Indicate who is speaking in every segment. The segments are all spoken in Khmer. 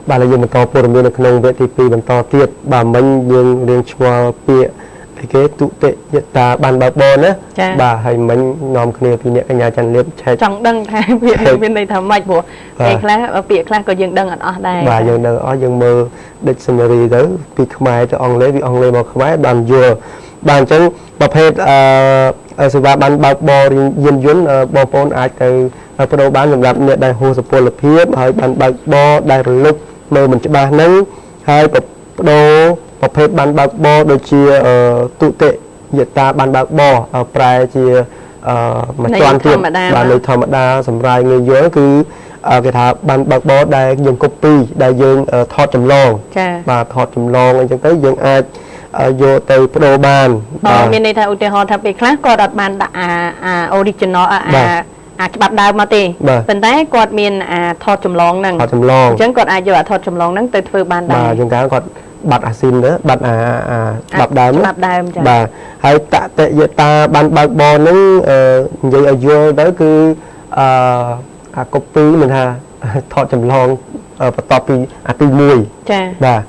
Speaker 1: bà là dùng một to bồn miên nông vệ thì pi bằng to tiệt bà mình dương riêng chua pịa cái tụ tệ hiện ta ban bạc bò nữa bà hay mình nòm kia thì nhẹ nhà chăn liếp chạy
Speaker 2: trong đăng thay bên đây thầm mạch của cái khác ở phía khác có dương đăng ở đây
Speaker 1: bà dương đăng ở dương mơ dictionary đó vì không ai cho ông lấy vì ông lấy một không ai bàn vừa bàn chân bậc hết sự ba ban bạc bò yên duyên bò bồn ai từ bắt đầu bán làm nhận đại hồ sập lập hiếp hay ban bạc bò đại lúc mơ mình chỉ ba nắng hai bậc đồ bậc hết ban bạc bò đôi chia tụ tệ hiện ta ban bạc bò ở prai chia mà toàn tiền bà nơi thầm đa sầm rai người dưới cứ cái thà ban bạc bò đại dùng copy đại dương thọt chấm long và thọt chấm long anh chẳng tới dương ai vô từ đồ bàn
Speaker 2: bên đây thay họ thay bị khác có đặt bàn original bạc đào mà tì bên đấy quạt miền thọt chấm long nè chẳng còn ai vô thọt chấm long nè từ phơi bàn đào
Speaker 1: chúng ta còn bạc xin nữa bạc bạc đào bà hay tạ tệ giờ ta ban bạc bò nứng vậy ở vô đó cứ copy mình ha thọt chấm long copy pi mùi bà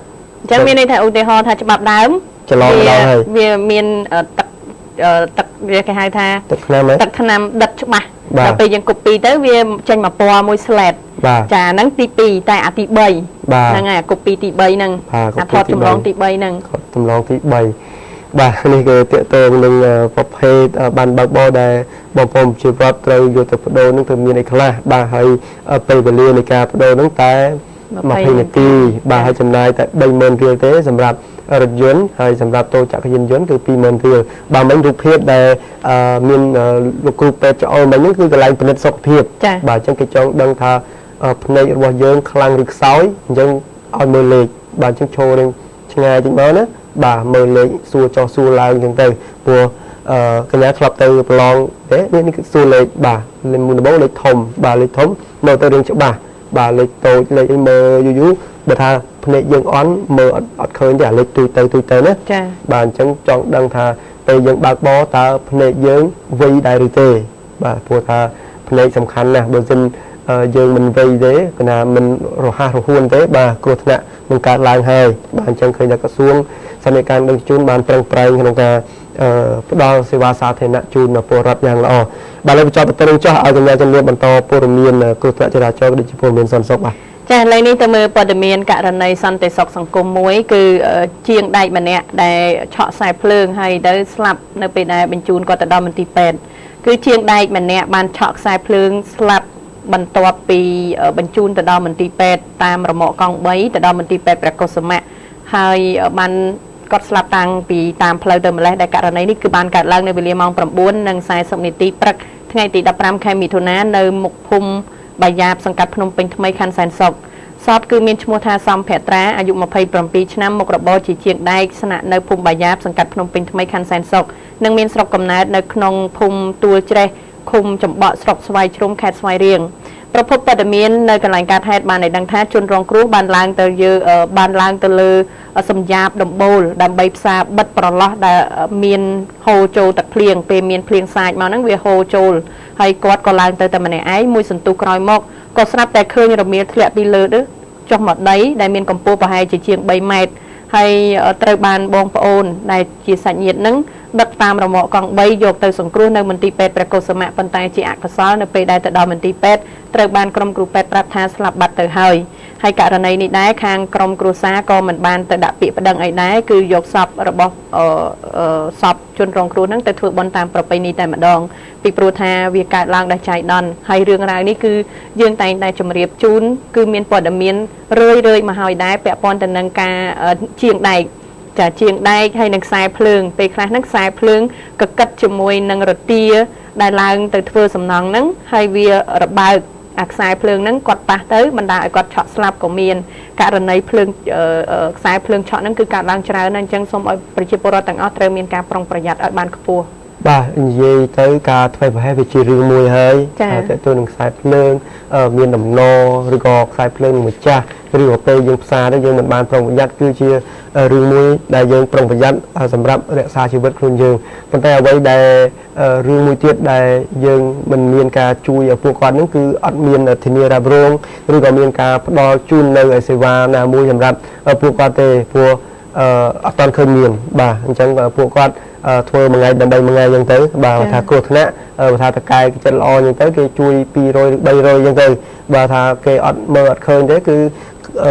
Speaker 2: chẳng miền đây thay họ thay bạc đào vì miền tật về cái hai tha tật nam đặt chụp mặt và bây giờ copy tới vì tranh mà po môi sled trà nắng tipi tại ti bay năng à copy ti bay năng thọt chùm lon ti bay năng
Speaker 1: chùm lon ti bay bà này cái tiện tờ mình phập hệ bàn bạc bò đè bò phồng chìa vót rồi vô tập đồ nâng từ miền này khá bà hay tây và liên này cả đồ nâng tại mà hay là ti bà hay chấm này tại đây mền kia thế sầm rạp rực duyên hay sầm rạp tôi chắc cái duyên duyên từ pi mền kia bà mấy rụp hiệp để miền lục cục để cho mấy những cái lạnh phần sọc hiệp bà trong cái trong đăng thà này vào duyên khang rực sói duyên ao mờ lệ bà trong show đây ngày chính đó nữa bà mờ lệ xua cho xua lao như thế của cái nhà club từ long thế nên cái xua lệ bà lên muốn bố lệ thom bà lệ thom mờ tới đường chỗ bà lệ tôi lệ mờ du bà tha này dân oán mờ ở khơi giả lệ tùy tới nữa bà chẳng chọn đăng thà tây dân bạc bó ta này dân vây đại rì bà phù tha này sầm khăn nè bờ dân dân mình vây thế là mình rồi ha rồi huân thế bà cột nè mình cắt làng hai bà chẳng khơi ra cả xuống sau này càng đừng chun bàn prang prang không cả đo sẽ va sa thế nè chun mà phù rậpយ៉ាងល្អbà lấy cho tôi cho ở nhà chân liệp bàn to phù miền cột nè cho cho cái phù miền sân sốc bà
Speaker 2: ចាឡើយនេះទៅមើលព័ត៌មានករណីសន្តិសុខសង្គមមួយគឺជាងដែកម្នាក់ដែលឆក់ខ្សែភ្លើងហើយទៅស្លាប់នៅពេលដែលបញ្ជូនគាត់ទៅដល់មន្ទីរពេទ្យគឺជាងដែកម្នាក់បានឆក់ខ្សែភ្លើងស្លាប់បន្ទាប់ពីបញ្ជូនទៅដល់មន្ទីរពេទ្យតាមរមាក់កង់3ទៅដល់មន្ទីរពេទ្យព្រះកុសុមៈហើយបានគាត់ស្លាប់តាំងពីតាមផ្លូវទៅម្លេះដែលករណីនេះគឺបានកើតឡើងនៅវេលាម៉ោង 9:40 នាទីព្រឹកថ្ងៃទី 15 ខែមិថុនានៅមុខភូមិបាយយ៉ាបសង្កាត់ភ្នំពេញថ្មីខណ្ឌសែនសុខសពគឺមានឈ្មោះថាសំភត្រាអាយុ 27 ឆ្នាំមុខរបរជាជាងដែកស្នាក់នៅភូមិបាយយ៉ាបសង្កាត់ភ្នំពេញថ្មីខណ្ឌសែនសុខនិងមានស្រុកកំណើតនៅក្នុងភូមិទួលច្រេះឃុំចំបក់ស្រុកស្វាយជ្រុំខេត្តស្វាយរៀងប្រភពព័ត៌មាននៅកន្លែងកើតហេតុបានឲ្យដឹងថាជនរងគ្រោះបានឡើងទៅលើសម្យ៉ាបដំបូលដើម្បីផ្សារបិទប្រឡោះដែលមានហូរចូលទឹកភ្លៀងពេលមានភ្លៀងសាចមកហ្នឹងវាហូរចូលហើយគាត់ក៏ឡើងទៅតែម្នាក់ឯងមួយសន្ទុះក្រោយមកក៏ស្រាប់តែឃើញរមៀលធ្លាក់ពីលើទៅចុះមកដីដែលមានកម្ពស់ប្រហែលជាជាង 3 ម៉ែត្រហើយត្រូវបានបងប្អូនដែលជាសាច់ញាតិហ្នឹងដឹកតាមរមាក់កង់3យកទៅសង្គ្រោះនៅមន្ទីរពេទ្យព្រះកុសុមៈប៉ុន្តែជាអកុសលនៅពេលដែលទៅដល់មន្ទីរពេទ្យត្រូវបានក្រុមគ្រូពេទ្យប្រាប់ថាស្លាប់បាត់ទៅហើយករណីនេះដែរខាងក្រុមគ្រួសារក៏មិនបានទៅដាក់ពាក្យប្តឹងអីដែរគឺយកសពរបស់សពជនរងគ្រោះហ្នឹងទៅធ្វើបុណ្យតាមប្រពៃណីតែម្ដងពីព្រោះថាវាកើតឡើងដោយចៃដន្យហើយរឿងរ៉ាវនេះគឺយើងតែងតែជម្រាបជូនគឺមានព័ត៌មានរឿយៗមកហើយដែរពាក់ព័ន្ធទៅនឹងការជាងដែកជាងដែកហើយនឹងខ្សែភ្លើងពេលខ្លះហ្នឹងខ្សែភ្លើងកកិតជាមួយនឹងរទាដែលឡើងទៅធ្វើសំណង់ហ្នឹងហើយវារបើកអាខ្សែភ្លើងហ្នឹងគាត់ប៉ះទៅបណ្ដាឲ្យគាត់ឆក់ស្លាប់ក៏មានករណីភ្លើងខ្សែភ្លើងឆក់ហ្នឹងគឺកើតឡើងច្រើនណាស់អញ្ចឹងសូមឲ្យប្រជាពលរដ្ឋទាំងអស់ត្រូវមានការប្រុងប្រយ័ត្នឲ្យបានខ្ពស់
Speaker 1: បាទនិយាយទៅការធ្វើប្រហែលវាជារឿងមួយហើយតែទៅនឹងខ្សែភ្លើងមានដំណឬក៏ខ្សែភ្លើងនឹងម្ចាស់ឬក៏ពេលយើងផ្សារទៅយើងមិនបានប្រុងប្រយ័ត្នគឺជារឿងមួយដែលយើងប្រុងប្រយ័ត្នសម្រាប់រក្សាជីវិតខ្លួនយើងប៉ុន្តែអ្វីដែលរឿងមួយទៀតដែលយើងមិនមានការជួយឲ្យពួកគាត់នឹងគឺអត់មានធានារ៉ាប់រងឬក៏មានការផ្ដល់ជូននៅសេវាណាមួយសម្រាប់ពួកគាត់ទេព្រោះអត់ទាន់ឃើញមានបាទអញ្ចឹងពួកគាត់ធ្វើមួយថ្ងៃដើម្បីមួយថ្ងៃអញ្ចឹងទៅបាទថាគ្រោះថ្នាក់បើថាតកែចិត្តល្អអញ្ចឹងទៅគេជួយ200ឬ300អញ្ចឹងទៅបើថាគេអត់មើលអត់ឃើញទេគឺ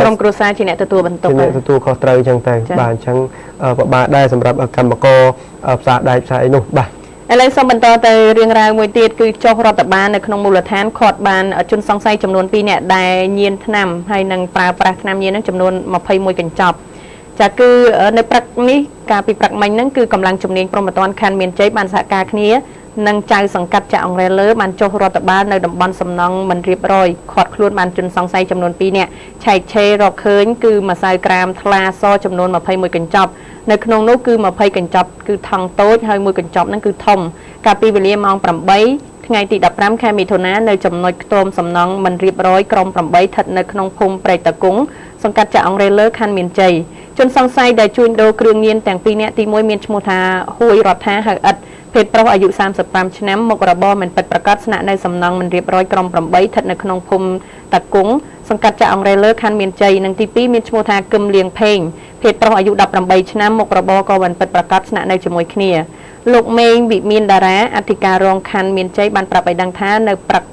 Speaker 2: ក្រុមគ្រួសារជាអ្នកទទួលបន្ទុក
Speaker 1: ជាអ្នកទទួលខុសត្រូវអញ្ចឹងទៅបាទអញ្ចឹងពិបាកដែរសម្រាប់កម្មករផ្សារដែកផ្សារអីនោះបាទ
Speaker 2: ឥឡូវសូមបន្តទៅរឿងរ៉ាវមួយទៀតគឺចុះរដ្ឋបាលនៅក្នុងមូលដ្ឋានខាត់បានជនសង្ស័យចំនួន2នាក់ដែលញៀនថ្នាំហើយនឹងប្រើប្រាស់ថ្នាំញៀននឹងចំនួន21កញ្ចប់ចាគឺនៅព្រឹកនេះកាលពីព្រឹកមិញហ្នឹងគឺកម្លាំងជំនាញព្រំប្រទានខណ្ឌមានជ័យបានសហការគ្នានឹងចៅសង្កាត់ចាក់អង្រែលើបានចុះរដ្ឋបាលនៅតំបន់សំណង់មិនរៀបរយខាត់ខ្លួនបានជនសង្ស័យចំនួន2នាក់ឆែកឆេររកឃើញគឺម្សៅក្រាមថ្លាសចំនួន21កញ្ចប់នៅក្នុងនោះគឺ20កញ្ចប់គឺថង់តូចហើយ1កញ្ចប់ហ្នឹងគឺធំកាលពីវេលាម៉ោង8ថ្ងៃទី15ខែមិថុនានៅចំណុចខ្ទមសំណង់មិនរៀបរយក្រុម8ស្ថិតនៅក្នុងភូមិព្រែកតាគង់សង្កាត់ចាក់អង្រែលើខណ្ឌមានជ័យជនសង្ស័យដែលជួញដូរគ្រឿងញៀនទាំងពីរនាក់ទី1មានឈ្មោះថាហួយរដ្ឋាហៅអិតភេទប្រុសអាយុ35ឆ្នាំមុខរបរមិនពិតប្រាកដស្នាក់នៅសំណង់មិនរៀបរយក្រុម8ស្ថិតនៅក្នុងភូមិតាគង់សង្កាត់ចាក់អង្រែលើខណ្ឌមានជ័យនិងទី2មានឈ្មោះថាគឹមលៀងផេងភេទប្រុសអាយុ18ឆ្នាំមុខរបរក៏មិនពិតប្រាកដស្នាក់នៅជាមួយគ្នាលោកមេងវិមានតារាអធិការរងខណ្ឌមានជ័យបានប្រាប់ឲ្យដឹងថានៅព្រឹក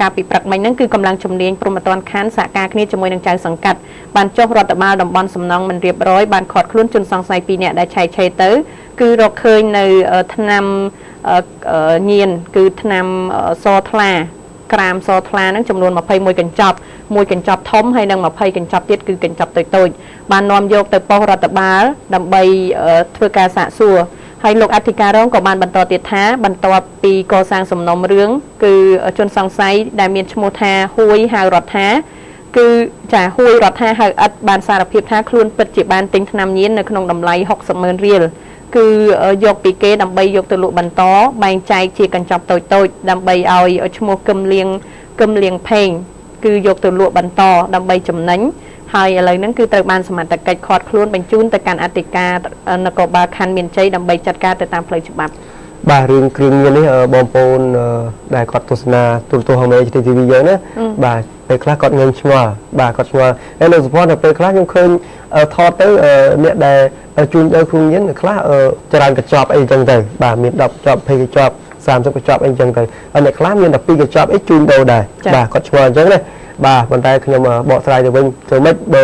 Speaker 2: ការពីព្រឹកមិញហ្នឹងគឺកម្លាំងជំនាញព្រំប្រទានខណ្ឌសហការគ្នាជាមួយនឹងចៅសង្កាត់បានចុះរដ្ឋបាលតំបន់សំណង់មិនរៀបរយបានខាត់ខ្លួនជនសង្ស័យ2នាក់ដែលឆែកឆេរទៅគឺរកឃើញនៅថ្នាំញៀនគឺថ្នាំសថ្លាក្រាមសថ្លាហ្នឹងចំនួន21កញ្ចប់មួយកញ្ចប់ធំហើយនិង20កញ្ចប់ទៀតគឺកញ្ចប់តូចៗបាននាំយកទៅប៉ុស្តិ៍រដ្ឋបាលដើម្បីធ្វើការសាកសួរហើយលោកអធិការរងក៏បានបន្តទៀតថាបន្ទាប់ពីកសាងសំណុំរឿងគឺជនសង្ស័យដែលមានឈ្មោះថាហួយហៅរដ្ឋាគឺចាហួយរដ្ឋាហៅអិតបានសារភាពថាខ្លួនពិតជាបានទិញថ្នាំញៀននៅក្នុងតម្លៃ60,000រៀលគឺយកពីគេដើម្បីយកទៅលក់បន្តបែងចែកជាកញ្ចប់តូចៗដើម្បីឲ្យឈ្មោះគឹមលៀងផេងគឺយកទៅលក់បន្តដើម្បីចំណេញហើយឥឡូវហ្នឹងគឺត្រូវបានសមត្ថកិច្ចឃាត់ខ្លួនបញ្ជូនទៅកាន់អធិការនគរបាលខណ្ឌមានជ័យដើម្បីចាត់ការទៅតាមផ្លូវច្បាប់
Speaker 1: បាទរឿងគ្រឿងញៀននេះបងប្អូនដែលគាត់ទស្សនាទូរទស្សន៍ហ្នឹងទីវីយើងណាបាទពេលខ្លះគាត់ងើបឆ្ងល់បាទគាត់ឆ្ងល់ហើយនៅសពតពេលខ្លះខ្ញុំឃើញថតទៅអ្នកដែលជួញដូរគ្រឿងញៀនខ្លះច្រើនកញ្ចប់អីចឹងទៅបាទមាន10កញ្ចប់20កញ្ចប់30កញ្ចប់អីចឹងទៅហើយអ្នកខ្លះមាន12កញ្ចប់អីជួញដូរដែរបាទគាត់ឆ្ងល់អញ្ចឹងណាបាទប៉ុន្តែខ្ញុំបកស្រាយទៅវិញធ្វើម៉េចបើ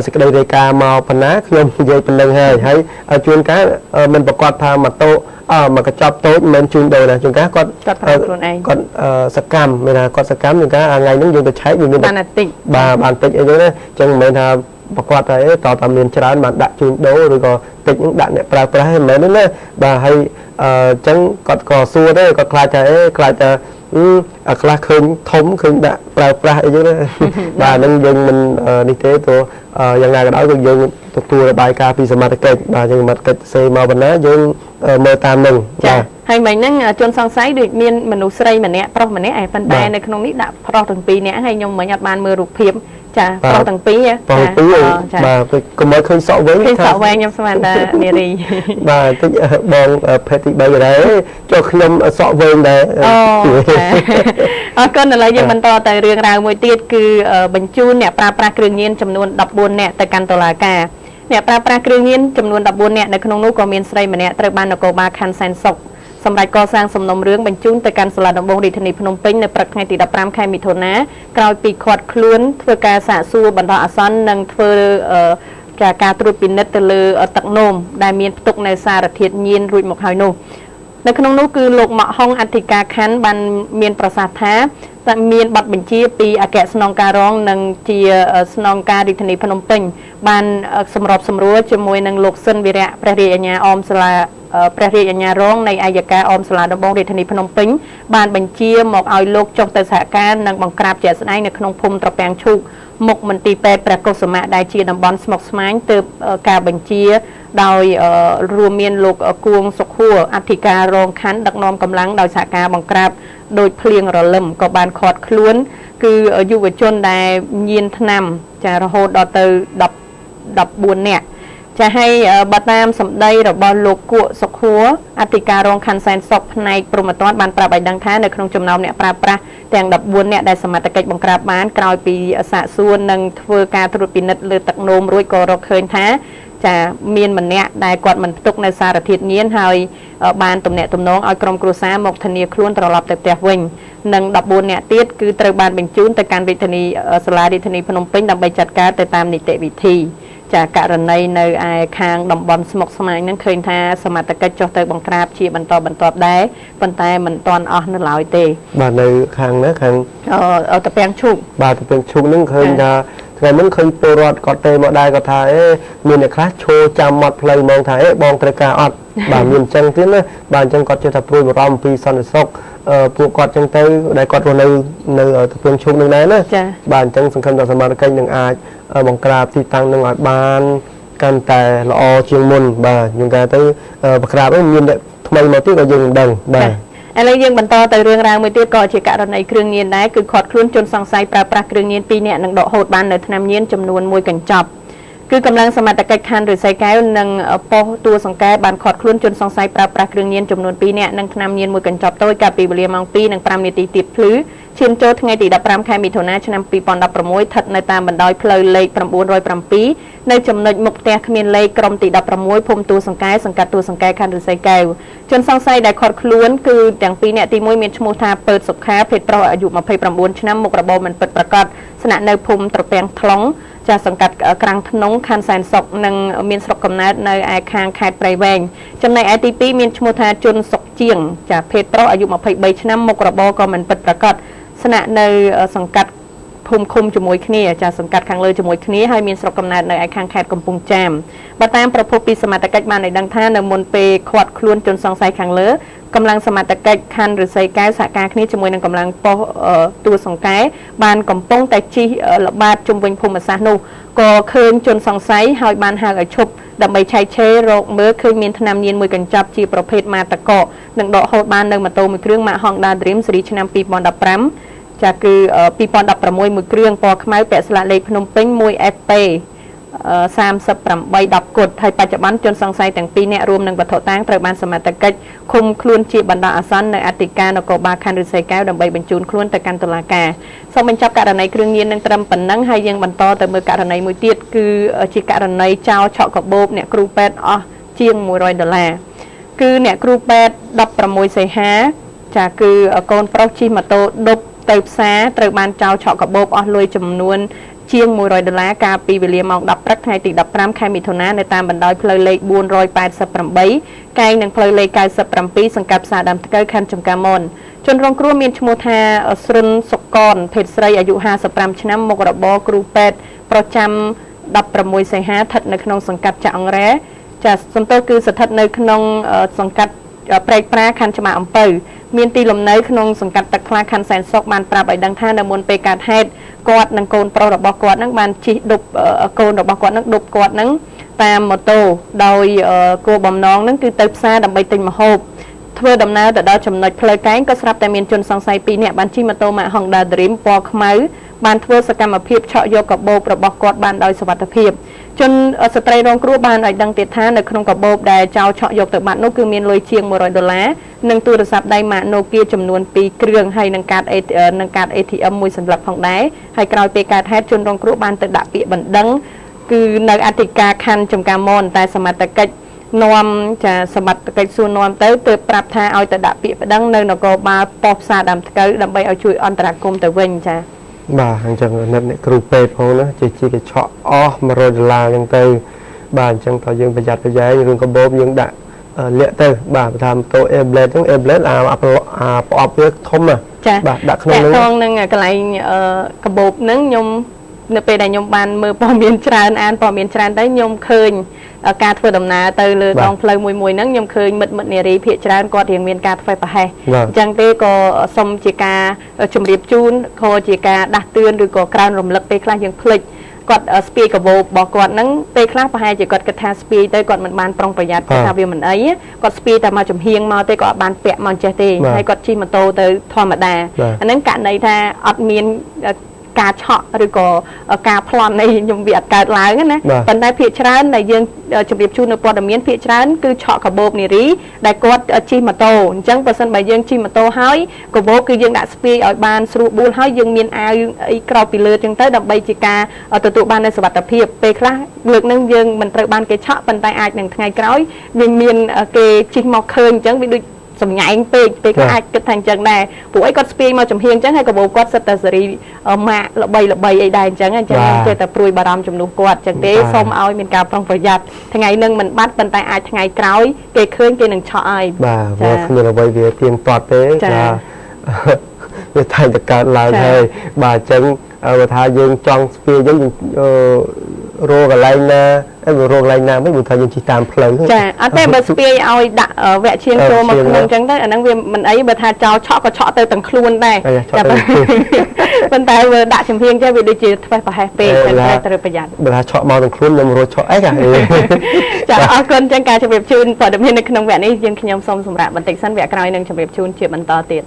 Speaker 1: សេចក្តីរាយការណ៍មកប៉ុណ្ណាខ្ញុំនិយាយប៉ុណ្្នឹងហើយជួនកាលមិនប្រកាសថាម៉ូតូមកកញ្ចប់តូចមិនមែនជួញដូរណាជួនកាលគាត់
Speaker 2: ខ្លួនឯង
Speaker 1: គាត់សកម្មមានថាគាត់សកម្មជួនកាលថ្ងៃហ្នឹងយើងទៅឆែកវាមាន
Speaker 2: បានតិច
Speaker 1: បាទបានតិចអីហ្នឹងណាអញ្ចឹងមិនមែនថាប្រកាសថាតើមានច្រើនបានដាក់ជួញដូរឬក៏តិចហ្នឹងដាក់អ្នកប្រើប្រាស់ហ្នឹងមិនមែនទេណាបាទហើយអញ្ចឹងគាត់ក៏សួរដែរគាត់ខ្លាចថាខ្លាចថាខ្លះឃើញធំឃើញដាក់ប្រើប្រាស់អីចឹងណាបាទហ្នឹងយើងមិននេះទេព្រោះយ៉ាងណាក៏ដោយគឺយើងទទួលរបាយការណ៍ពីសមត្ថកិច្ចបាទយើងសមត្ថកិច្ចសេមកបណ្ណាយើងមើលតាមនឹង
Speaker 2: បាទហើយមិញហ្នឹងជនសង្ស័យដូចមានមនុស្សស្រីម្នាក់ប្រុសម្នាក់ប៉ុន្តែនៅក្នុងនេះដាក់ប្រុសទាំងពីរនាក់ហើយខ្ញុំមិញអត់បានមើលរូបភាពចាប្រុសទាំងពីរ
Speaker 1: បាទកុំឲ្យឃើចាក់វែង
Speaker 2: ខ្ញុំស្មានថានារី
Speaker 1: បាទតិចបងភេទទី3ដែរចុះខ្ញុំសក់វែងដែរ
Speaker 2: អរគុណឥឡូវយើងបន្តទៅរឿងរ៉ាវមួយទៀតគឺបញ្ជូនអ្នកប្រើប្រាស់គ្រឿងញៀនចំនួន14នាក់ទៅកាន់តុលាការអ្នកប្រើប្រាស់គ្រឿងញៀនចំនួន14នាក់នៅក្នុងនោះក៏មានស្រីម្នាក់ត្រូវបាននគរបាលខណ្ឌសែនសុខសម្រាប់កសាងសំណុំរឿងបញ្ជូនទៅកាន់សាលាដំបងរាជធានីភ្នំពេញនៅព្រឹកថ្ងៃទី15ខែមិថុនាក្រោយពីឃាត់ខ្លួនធ្វើការសាកសួរបណ្ដោះអាសន្ននិងធ្វើការត្រួតពិនិត្យទៅលើទឹកនោមដែលមានផ្ទុកនៅសារធាតុញៀនរួចមកហើយនោះនៅក្នុងនោះគឺលោកម៉ាក់ហុងអធិការខណ្ឌបានមានប្រសាសន៍ថាមានប័ណ្ណបញ្ជាពីអគ្គស្នងការរងនិងជាស្នងការរាជធានីភ្នំពេញបានសម្របសម្រួលជាមួយនឹងលោកស៊ិនវីរៈព្រះរាជអាជ្ញាអមសាលា ព្រះរាជអាជ្ញារងនៃអាយកាអមសាលាដំបងរាជធានីភ្នំពេញបានបញ្ជាមកឲ្យលោកចុះទៅសហការនិងបង្ក្រាបជាក់ស្ដែងនៅក្នុងភូមិត្រពាំងឈូកមុខមន្ទីរពេទ្យព្រះកុសុមៈដែលជាតំបន់ស្មុគស្មាញទើបការបញ្ជាដោយរួមមានលោកគួងសុខហួរអធិការរងខណ្ឌដឹកនាំកម្លាំងដោយសហការបង្ក្រាបដោយភ្លៀងរលឹមក៏បានឃាត់ខ្លួនគឺយុវជនដែលញៀនថ្នាំចារហូតដល់ទៅ14នាក់ចាឲ្យបើតាមសម្ដីរបស់លោកគួកសុខហួរអធិការរងខណ្ឌសែនសុខផ្នែកព្រហ្មទណ្ឌបានប្រាប់ឲ្យដឹងថានៅក្នុងចំណោមអ្នកប្រើប្រាស់ទាំង14នាក់ដែលសមត្ថកិច្ចបង្ក្រាបបានក្រោយពីសាកសួរនិងធ្វើការត្រួតពិនិត្យលើទឹកនោមរួចក៏រកឃើញថាចាមានម្នាក់ដែលគាត់មិនផ្ទុកនៅសារធាតុញៀនហើយបានទំនាក់ទំនងឲ្យក្រុមគ្រួសារមកធានាខ្លួនត្រឡប់ទៅផ្ទះវិញនិង14នាក់ទៀតគឺត្រូវបានបញ្ជូនទៅកាន់រាជធានីសាលារាជធានីភ្នំពេញដើម្បីចាត់ការទៅតាមនីតិវិធីចាករណីនៅឯខាងតំបន់ស្មុគស្មាញហ្នឹងឃើញថាសមត្ថកិច្ចចុះទៅបង្ក្រាបជាបន្តបន្ទាប់ដែរប៉ុន្តែមិនទាន់អស់នៅឡើយទេ
Speaker 1: បាទនៅខាងណាខាង
Speaker 2: ត្រពាំងឈូក
Speaker 1: បាទត្រពាំងឈូកហ្នឹងឃើញថាថ្ងៃមុនឃើញពលរដ្ឋគាត់ទៅមកដែរគាត់ថាមានអ្នកខ្លះឈរចាំមាត់ផ្លូវមកថាបងត្រូវការអត់បាទមានអញ្ចឹងទៀតណាបាទអញ្ចឹងគាត់ជឿថាព្រួយបារម្ភពីសន្តិសុខពួកគាត់អញ្ចឹងទៅដែលគាត់រស់នៅត្រពាំងឈូកនឹងដែរណាបាទអញ្ចឹងសង្ឃឹមថាសមាជិកនឹងអាចបង្ក្រាបទីតាំងនឹងឲ្យបានកាន់តែល្អជាងមុនបាទយើងថាទៅបង្ក្រាបហ្នឹងមានអ្នកថ្មីមកទៀតក៏យើងមិនដឹងបាទ
Speaker 2: ឥឡូវយើងបន្តទៅរឿងរ៉ាវមួយទៀតក៏ជាករណីគ្រឿងញៀនដែរគឺឃាត់ខ្លួនជនសង្ស័យប្រើប្រាស់គ្រឿងញៀន2នាក់និងដកហូតបាននៅថ្នាំញៀនចំនួន1កញ្ចប់គឺកម្លាំងសមត្ថកិច្ចខណ្ឌឫស្សីកែវនិងប៉ុស្តិ៍តួសង្កែបានឃាត់ខ្លួនជនសង្ស័យប្រើប្រាស់គ្រឿងញៀនចំនួន2នាក់និងថ្នាំញៀន1កញ្ចប់តូចកាលពីវេលាម៉ោង 2:05 នាទីទៀតភ្លឺឈានចូលថ្ងៃទី15ខែមិថុនាឆ្នាំ2016ស្ថិតនៅតាមបណ្ដោយផ្លូវលេខ907នៅចំណុចមុខផ្ទះគ្មានលេខក្រុមទី16ភូមិតួសង្កែសង្កាត់តួសង្កែខណ្ឌឫស្សីកែវជនសង្ស័យដែលឃាត់ខ្លួនគឺទាំងពីរនាក់ទី1មានឈ្មោះថាពើតសុខាភេទប្រុសអាយុ29ឆ្នាំមុខរបរមិនពិតប្រាកដស្នាក់នៅភូមិត្រពាំងថ្លុងចាសង្កាត់ក្រាំងធ្នងខណ្ឌសែនសុខនិងមានស្រុកកំណើតនៅឯខាងខេត្តព្រៃវែងចំណែកឯទី2មានឈ្មោះថាជុនសុកជាងចាភេទប្រុសអាយុ23ឆ្នាំមុខរបរក៏មិនពិតប្រាកដស្នាក់នៅសង្កាត់ភូមិឃុំជាមួយគ្នាចាសង្កាត់ខាងលើជាមួយគ្នាហើយមានស្រុកកំណើតនៅឯខាងខេត្តកំពង់ចាមបើតាមប្រភពពីសមត្ថកិច្ចបានឲ្យដឹងថានៅមុនពេលឃាត់ខ្លួនជនសង្ស័យខាងលើកម្លាំងសមត្ថកិច្ចខណ្ឌឫស្សីកែវសហការគ្នាជាមួយនឹងកម្លាំងប៉ុស្តិ៍តួសង្កែបានកំពុងតែជិះល្បាតជុំវិញភូមិសាស្ត្រនោះក៏ឃើញជនសង្ស័យហើយបានហៅឲ្យឈប់ដើម្បីឆែកឆេររកមើលឃើញមានថ្នាំញៀន1កញ្ចប់ជាប្រភេទម៉ាតកកនិងដកហូតបាននៅម៉ូតូមួយគ្រឿងម៉ាក Honda Dream ស៊េរីឆ្នាំ2015ចាគឺ2016មួយគ្រឿងពណ៌ខ្មៅពាក់ស្លាកលេខភ្នំពេញ 1FP 3810 គត់ហើយបច្ចុប្បន្នជនសង្ស័យទាំងពីរនាក់រួមនឹងវត្ថុតាងត្រូវបានសមត្ថកិច្ចឃុំខ្លួនជាបណ្ដោះអាសន្ននៅអធិការនគរបាលខណ្ឌឫស្សីកែវដើម្បីបញ្ជូនខ្លួនទៅកាន់តុលាការសូមបញ្ចប់ករណីគ្រឿងញៀននឹងត្រឹមប៉ុណ្ណឹងហើយយើងបន្តទៅមើលករណីមួយទៀតគឺជាករណីចោរឆក់កាបូបអ្នកគ្រូពេទ្យអស់ជាង$100គឺអ្នកគ្រូពេទ្យ16សីហាចាគឺកូនប្រុសជិះម៉ូតូឌុបទៅផ្សារត្រូវបានចោរឆក់កាបូបអស់លុយចំនួនជាង$100កាលពីវេលាម៉ោង 10 ព្រឹកថ្ងៃទី15ខែមិថុនានៅតាមបណ្ដោយផ្លូវលេខ488កែងនឹងផ្លូវលេខ97សង្កាត់ផ្សារដើមថ្កូវខណ្ឌចំការមនជនរងគ្រោះមានឈ្មោះថាស្រុនសុកនភេទស្រីអាយុ55ឆ្នាំមុខរបរគ្រូពេទ្យប្រចាំ16សីហាស្ថិតនៅក្នុងសង្កាត់ចាក់អង្រែចាសន្ទុះគឺស្ថិតនៅក្នុងសង្កាត់ព្រែកប្រាខណ្ឌច្បារអំពៅមានទីលំនៅក្នុងសង្កាត់ទឹកខ្លាខណ្ឌសែនសុខបានប្រាប់ឲ្យដឹងថានៅមុនពេលកើតហេតុគាត់និងកូនប្រុសរបស់គាត់នឹងបានជិះឌុបកូនរបស់គាត់នឹងឌុបគាត់នឹងតាមម៉ូតូដោយគោលបំណងនឹងគឺទៅផ្សារដើម្បីទិញម្ហូបធ្វើដំណើរទៅដល់ចំណុចផ្លូវកែងក៏ស្រាប់តែមានជនសង្ស័យ2នាក់បានជិះម៉ូតូម៉ាក Honda Dream ពណ៌ខ្មៅបានធ្វើសកម្មភាពឆក់យកកាបូបរបស់គាត់បានដោយសុវត្ថិភាពជនស្ត្រីរងគ្រោះបានឲ្យដឹងទៀតថានៅក្នុងកាបូបដែលចោរឆក់យកទៅបាត់នោះគឺមានលុយជាង$100និងទូរស័ព្ទដៃម៉ាក Nokia ចំនួន2គ្រឿងហើយនឹងកាត ATM មួយសន្លឹកផងដែរហើយក្រោយពេលកើតហេតុជនរងគ្រោះបានទៅដាក់ពាក្យបណ្ដឹងគឺនៅអធិការខណ្ឌចំការមនតែសមត្ថកិច្ចនាំចាសមត្ថកិច្ចសួរនាំទៅទើបប្រាប់ថាឲ្យទៅដាក់ពាក្យបណ្ដឹងនៅនគរបាលប៉ុស្តិ៍ផ្សារដើមថ្កូវដើម្បីឲ្យជួយអន្តរាគមន៍ទៅវិញចា
Speaker 1: បាទអញ្ចឹងអ្នកគ្រូពេទ្យផងណាជាគេឆក់អស់$100អញ្ចឹងទៅបាទអញ្ចឹងតើយើងប្រយ័ត្នប្រយែងរឿងកាបូបយើងដាក់លាក់ទៅបាទបើថាម៉ូតូ Airblade ហ្នឹង Airblade ប្រអប់វាធំណា
Speaker 2: បាទដាក់ក្នុងនឹងកន្លែងកាបូបហ្នឹងខ្ញុំ នៅពេលដែលខ្ញុំបានមើលព័ត៌មានច្រើនអានព័ត៌មានច្រើនទៅខ្ញុំឃើញការធ្វើដំណើរទៅលើដងផ្លូវមួយហ្នឹងខ្ញុំឃើញមិត្តនារីភាគច្រើនគាត់រៀងមានការធ្វើប្រហែសអញ្ចឹងទេក៏សុំជាការជម្រាបជូនក៏ជាការដាស់តឿនឬក៏ក្រើនរំលឹកពេលខ្លះយើងភ្លេចគាត់ស្ពាយកាបូបរបស់គាត់ហ្នឹងពេលខ្លះប្រហែលជាគាត់គិតថាស្ពាយទៅគាត់មិនបានប្រុងប្រយ័ត្នថាវាមិនអីគាត់ស្ពាយតែមកចំហៀងមកទេគាត់អត់បានពាក់មកចេះទេហើយគាត់ជិះម៉ូតូទៅធម្មតាអាហ្នឹងករណីថាអត់មានការឆក់ឬក៏ការប្លន់នៃខ្ញុំវាអត់កើតឡើងណាប៉ុន្តែភាគច្រើនដែលយើងជម្រាបជូននៅព័ត៌មានភាគច្រើនគឺឆក់កាបូបនារីដែលគាត់ជិះម៉ូតូអញ្ចឹងបើសិនបើយើងជិះម៉ូតូហើយកាបូបគឺយើងដាក់ស្ពាយឲ្យបានស្រួលបួលហើយយើងមានអាវអីក្រោបពីលើអញ្ចឹងទៅដើម្បីជាការទទួលបាននូវសុវត្ថិភាពពេលខ្លះលើកហ្នឹងយើងមិនត្រូវបានគេឆក់ប៉ុន្តែអាចនឹងថ្ងៃក្រោយវាមានគេជិះមកឃើញអញ្ចឹងវាដូចសម្ញែងពេកពេលគាត់អាចគិតថាអញ្ចឹងដែរព្រោះអីគាត់ស្ពាយមកចំហៀងអញ្ចឹងហើយកាបូបគាត់សិតតែសេរីម៉ាកល្បីអីដែរអញ្ចឹងចេះតែព្រួយបារម្ភជំនួសគាត់អញ្ចឹងទេសូមឲ្យមានការប្រុងប្រយ័ត្នថ្ងៃនឹងមិនបាត់ប៉ុន្តែអាចថ្ងៃក្រោយគេឃើញគេនឹងឆក់ឲ្យ
Speaker 1: បាទព្រោះគ្មានអ្វីវាទៀងទាត់ទេចាវាតែតែកើតឡើងហើយបាទអញ្ចឹងបើថាយើងចង់ស្ពាយយើងរកកន្លែងណារកកន្លែងណាមិនបើថាយើងជិះតាមផ្លូវ
Speaker 2: ចាអត់ទេបើស្ពាយឲ្យដាក់វគ្គឈាមចូលមកក្នុងអញ្ចឹងទៅអាហ្នឹងវាមិនអីបើថាចោលឆក់ក៏ឆក់ទៅទាំងខ្លួនដែរតែប៉ុន្តែបើដាក់ចំហៀងចេះវាដូចជាធ្វើប្រហែសពេកត្រូវប្រយ័ត្ន
Speaker 1: បើថាឆក់មកទាំងខ្លួនខ្ញុំរត់ឆក់អីចា
Speaker 2: អរគុណចឹងការជម្រាបជូនព័ត៌មាននៅក្នុងវគ្គនេះយើងខ្ញុំសូមសម្រាប់បន្តិចសិនវគ្គក្រោយនឹងជម្រាបជូនជាបន្តទៀត